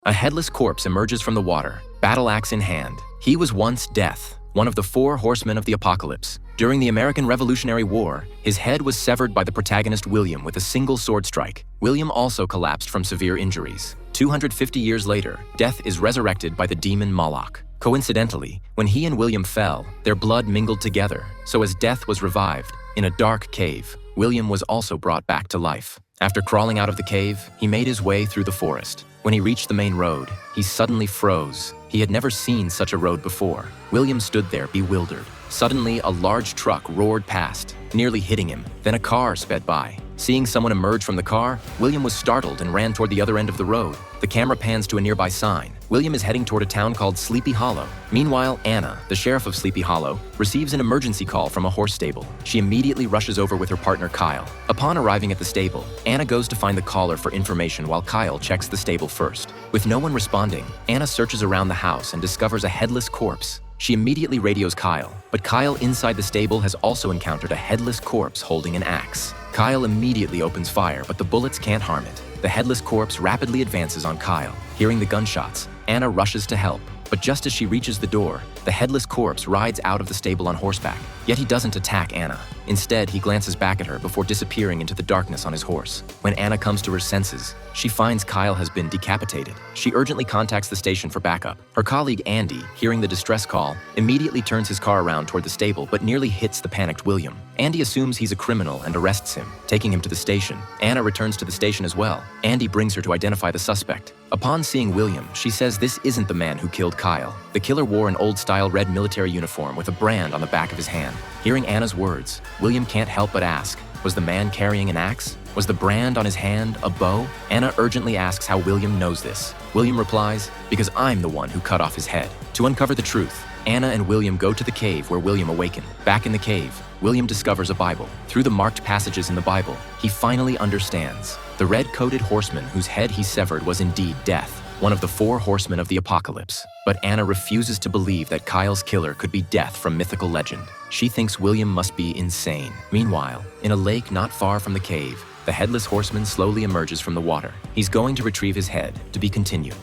A headless corpse emerges from the water, battle axe in hand. He was once Death, one of the 4 horsemen of the apocalypse. During the American Revolutionary War, his head was severed by the protagonist William with a single sword strike. William also collapsed from severe injuries. 250 years later, Death is resurrected by the demon Moloch. Coincidentally, when he and William fell, their blood mingled together, so as Death was revived, in a dark cave, William was also brought back to life. After crawling out of the cave, he made his way through the forest. When he reached the main road, he suddenly froze. He had never seen such a road before. William stood there bewildered. Suddenly, a large truck roared past, nearly hitting him. Then a car sped by. Seeing someone emerge from the car, William was startled and ran toward the other end of the road. The camera pans to a nearby sign. William is heading toward a town called Sleepy Hollow. Meanwhile, Anna, the sheriff of Sleepy Hollow, receives an emergency call from a horse stable. She immediately rushes over with her partner Kyle. Upon arriving at the stable, Anna goes to find the caller for information while Kyle checks the stable first. With no one responding, Anna searches around the house and discovers a headless corpse. She immediately radios Kyle, but Kyle inside the stable has also encountered a headless corpse holding an axe. Kyle immediately opens fire, but the bullets can't harm it. The headless corpse rapidly advances on Kyle. Hearing the gunshots, Anna rushes to help, but just as she reaches the door, the headless corpse rides out of the stable on horseback. Yet he doesn't attack Anna. Instead, he glances back at her before disappearing into the darkness on his horse. When Anna comes to her senses, she finds Kyle has been decapitated. She urgently contacts the station for backup. Her colleague Andy, hearing the distress call, immediately turns his car around toward the stable but nearly hits the panicked William. Andy assumes he's a criminal and arrests him, taking him to the station. Anna returns to the station as well. Andy brings her to identify the suspect. Upon seeing William, she says this isn't the man who killed Kyle. The killer wore an old-style red military uniform with a brand on the back of his hand. Hearing Anna's words, William can't help but ask, was the man carrying an axe? Was the brand on his hand a bow? Anna urgently asks how William knows this. William replies, because I'm the one who cut off his head. To uncover the truth, Anna and William go to the cave where William awakened. Back in the cave, William discovers a Bible. Through the marked passages in the Bible, he finally understands. The red-coated horseman whose head he severed was indeed Death, one of the 4 horsemen of the apocalypse. But Anna refuses to believe that Kyle's killer could be Death from mythical legend. She thinks William must be insane. Meanwhile, in a lake not far from the cave, the headless horseman slowly emerges from the water. He's going to retrieve his head, to be continued.